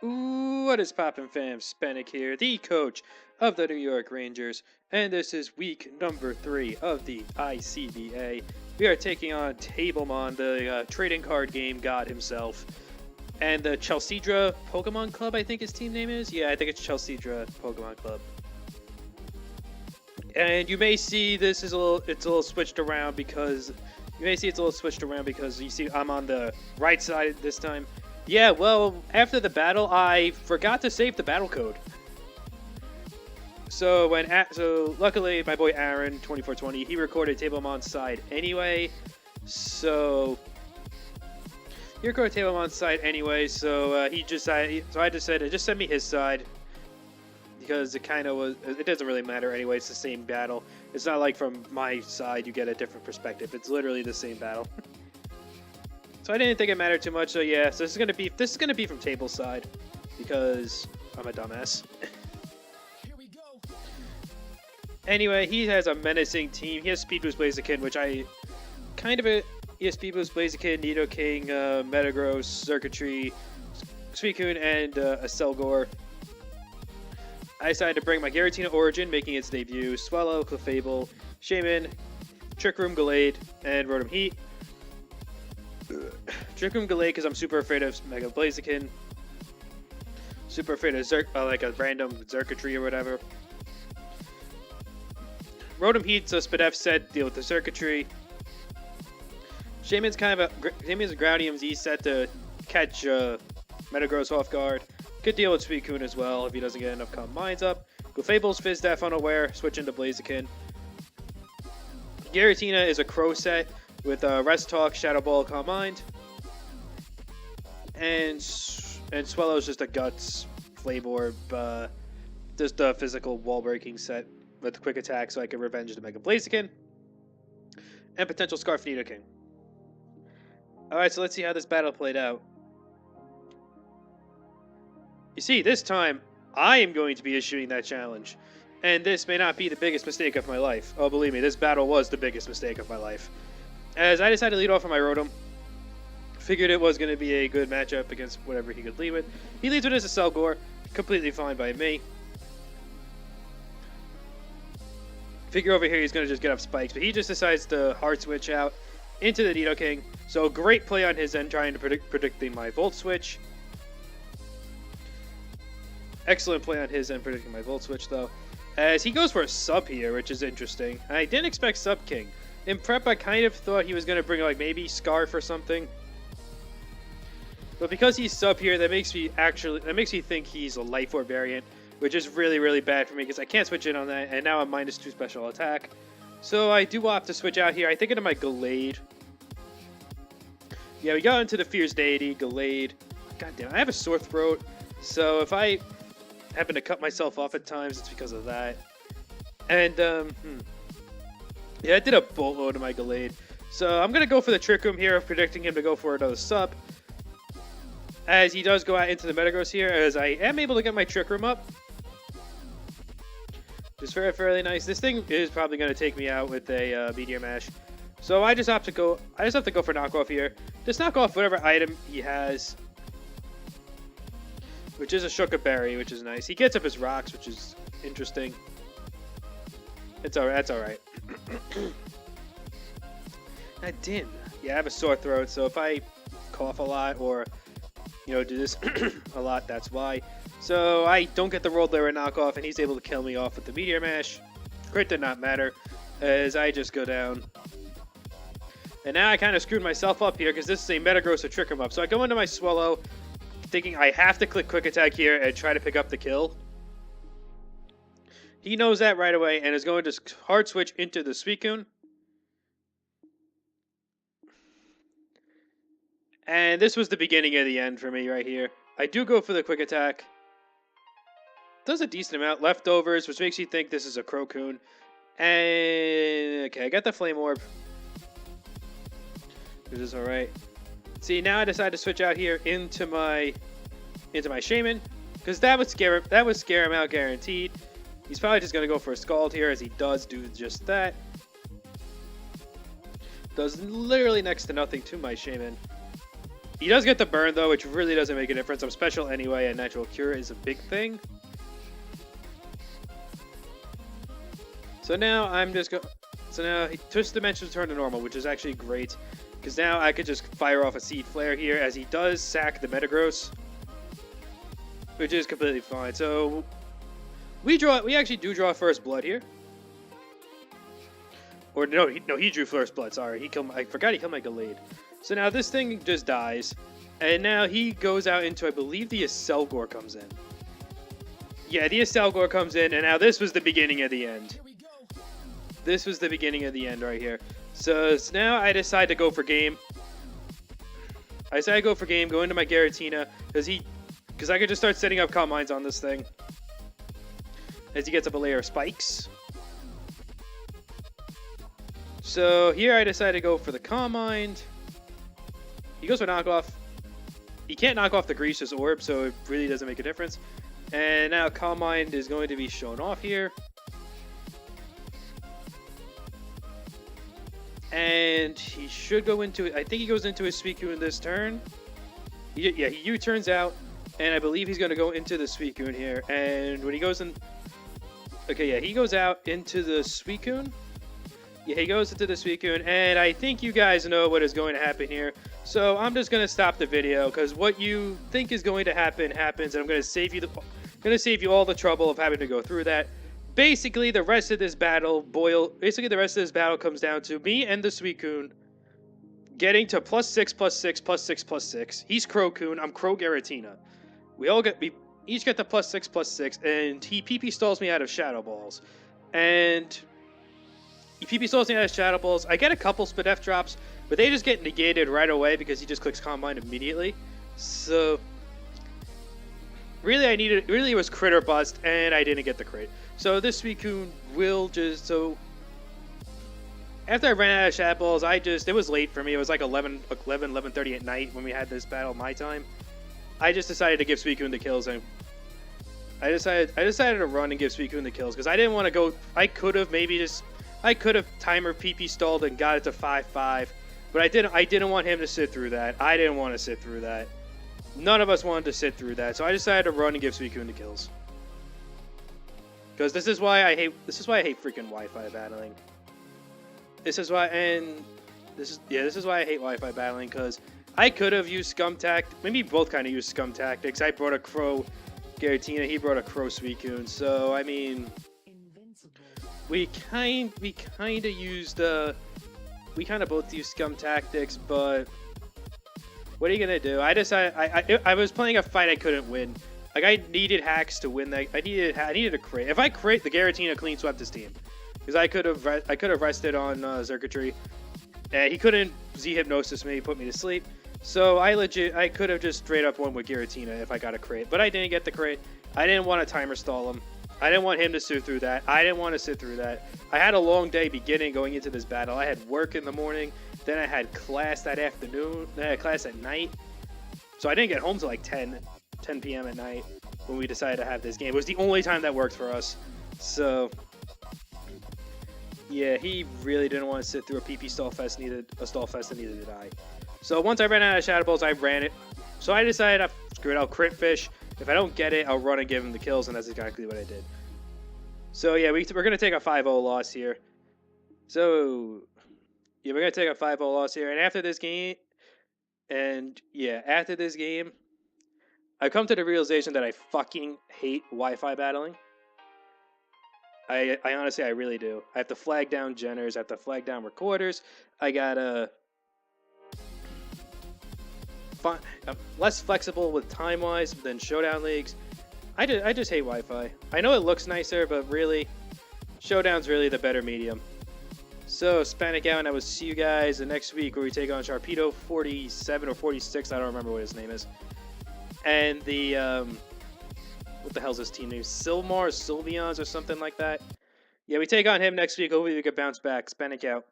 Ooh, what is poppin', fam? Spanik here, the coach of the New York Rangers, and this is week number 3 of the ICBA. We are taking on Tablemon, the trading card game god himself, and the Chelseadra Pokemon Club, I think his team name is? Yeah, I think it's Chelseadra Pokemon Club. And you may see it's a little switched around because you see I'm on the right side this time. Yeah, well, after the battle, I forgot to save the battle code. So luckily my boy Aaron 2420 he recorded Tablemon's side anyway. So I just said just send me his side because it doesn't really matter anyway. It's the same battle. It's not like from my side you get a different perspective. It's literally the same battle. So I didn't think it mattered too much. So yeah, so this is gonna be from table side because I'm a dumbass. Anyway, he has a menacing team. He has Speed Boost Blaziken, which he has Speed Boost Blaziken, Nidoking, Metagross, Circuitry, Suicune, and a Selgor. I decided to bring my Giratina Origin, making its debut, Swallow, Clefable, Shaman, Trick Room, Gallade, and Rotom Heat. Trick Room Gallade because I'm super afraid of Mega Blaziken. Super afraid of like a random Circuitry or whatever. Rotom Heat, so Spadef said deal with the Circuitry. Shaman's a Groundium Z set to catch Metagross off guard. Could deal with Suicune as well if he doesn't get enough Calm Minds up. Clefable's Fizdef unaware, switch into Blaziken. Giratina is a Crow set with Rest Talk, Shadow Ball, Calm Mind. And Swallow's just a Guts, Flame Orb, just a physical wall breaking set with quick attack so I can revenge the Mega Blaziken. And potential Scarf Nidoking. Alright, so let's see how this battle played out. You see, this time, I am going to be issuing that challenge. And this may not be the biggest mistake of my life. Oh, believe me, this battle was the biggest mistake of my life. As I decided to lead off on my Rotom. Figured it was going to be a good matchup against whatever he could lead with. He leads with as a Selgor. Completely fine by me. Figure over here he's going to just get up spikes. But he just decides to hard switch out into the Nidoking. So great play on his end trying to predicting my Volt Switch. Excellent play on his end predicting my Volt Switch though. As he goes for a sub here, which is interesting. I didn't expect Sub King. In prep I kind of thought he was going to bring like maybe Scarf or something. But because he's sub here, that makes me think he's a Life Orb variant, which is really, really bad for me because I can't switch in on that, and now I'm -2 special attack. So I do opt to switch out here. I think into my Gallade. Yeah, we got into the Fierce Deity, Gallade. God damn, I have a sore throat, so if I happen to cut myself off at times, it's because of that. And, yeah, I did a boatload of my Gallade. So I'm going to go for the Trick Room here, predicting him to go for another sub. As he does go out into the Metagross here, as I am able to get my Trick Room up. Just fairly nice. This thing is probably going to take me out with a Meteor Mash. So I just have to go for knockoff here. Just knock off whatever item he has. Which is a Shuka Berry, which is nice. He gets up his rocks, which is interesting. It's alright, that's alright. God damn. Yeah, I have a sore throat, so if I cough a lot or do this a lot, that's why. So I don't get the Rolled Layer knockoff, and he's able to kill me off with the Meteor Mash. Crit did not matter, as I just go down. And now I kind of screwed myself up here, because this is a Metagross to trick him up. So I go into my Swallow, thinking I have to click Quick Attack here and try to pick up the kill. He knows that right away, and is going to hard switch into the Suicune. And this was the beginning of the end for me right here. I do go for the Quick Attack. Does a decent amount. Leftovers, which makes you think this is a Crocoon. And okay, I got the Flame Orb. Which is alright. See, now I decide to switch out here into my Shaman. Because that would scare him out guaranteed. He's probably just gonna go for a Scald here, as he does do just that. Does literally next to nothing to my Shaman. He does get the burn though, which really doesn't make a difference. I'm special anyway, and natural cure is a big thing. So now I'm just go. So now Twist Dimensions turn to normal, which is actually great, because now I could just fire off a Seed Flare here, as he does sack the Metagross, which is completely fine. So we actually do draw First Blood here. Or no, he drew First Blood. Sorry, I forgot he killed my Gallade. So now this thing just dies, and now he goes out into, I believe, the Acelgor comes in. Yeah, the Acelgor comes in, and now this was the beginning of the end. This was the beginning of the end right here. So now I decide to go for game. I decide to go for game, go into my Giratina, because I could just start setting up Calm Minds on this thing. As he gets up a layer of spikes. So here I decide to go for the Calm Mind. He goes for knockoff. He can't knock off the Grease's Orb, so it really doesn't make a difference. And now Calm Mind is going to be shown off here. And he should go into it. I think he goes into his Suicune this turn. He U-turns out, and I believe he's going to go into the Suicune here. And when he goes in... Okay, yeah, he goes out into the Suicune. Yeah, he goes into the Suicune, and I think you guys know what is going to happen here. So I'm just going to stop the video, because what you think is going to happen happens, and I'm going to save you all the trouble of having to go through that. Basically, the rest of this battle comes down to me and the Suicune getting to +6, +6, +6, +6. He's Crocoon, I'm Crow Giratina. We each get the +6, +6, and he PP stalls me out of Shadow Balls. And he PP stalls me out of Shadow Balls. I get a couple Spadef drops, but they just get negated right away because he just clicks Calm Mind immediately. So really, it was crit or bust, and I didn't get the crit. So this Suicune will just, after I ran out of Shadow Balls, it was late for me. It was like 11:30 at night when we had this battle my time. I just decided to give Suicune the kills, and I decided to run and give Suicune the kills, because I didn't want to go, I could have timer PP stalled and got it to 5-5, but I didn't want him to sit through that. I didn't want to sit through that. None of us wanted to sit through that, so I decided to run and give Suicune the kills. Because this is why I hate freaking Wi-Fi battling. This is why I hate Wi-Fi battling, because I could have used Scum Tactics. Maybe both kind of used Scum Tactics. I brought a Crow Giratina, he brought a Crow Suicune. So I mean, we kind of both used Scum Tactics, but what are you gonna do? I was playing a fight I couldn't win. Like, I needed hacks to win that. I needed a crit. If I crit, the Giratina clean swept his team, because I could have rested on Xurkitree, and he couldn't Z-Hypnosis me, put me to sleep. So I could have just straight up won with Giratina if I got a crit, but I didn't get the crit. I didn't want to timer stall him. I didn't want him to sit through that. I didn't want to sit through that. I had a long day going into this battle. I had work in the morning, then I had class that afternoon, then I had class at night. So I didn't get home till like 10 p.m. at night when we decided to have this game. It was the only time that worked for us. So yeah, he really didn't want to sit through a PP stall fest, and neither did I. So once I ran out of Shadow Balls, I ran it. So I decided, screw it, I'll crit fish. If I don't get it, I'll run and give him the kills, and that's exactly what I did. So yeah, we're going to take a 5-0 loss here. So yeah, we're going to take a 5-0 loss here. And after this game, I've come to the realization that I fucking hate Wi-Fi battling. I honestly, I really do. I have to flag down Jenners, I have to flag down recorders. I gotta less flexible with time-wise than Showdown leagues. I just hate Wi-Fi. I know it looks nicer, but really, Showdown's really the better medium. So, Spanic out, and I will see you guys the next week where we take on Sharpedo 47 or 46. I don't remember what his name is. And the, what the hell's his team name? Sylvians or something like that. Yeah, we take on him next week. Hopefully we can bounce back. Spanic out.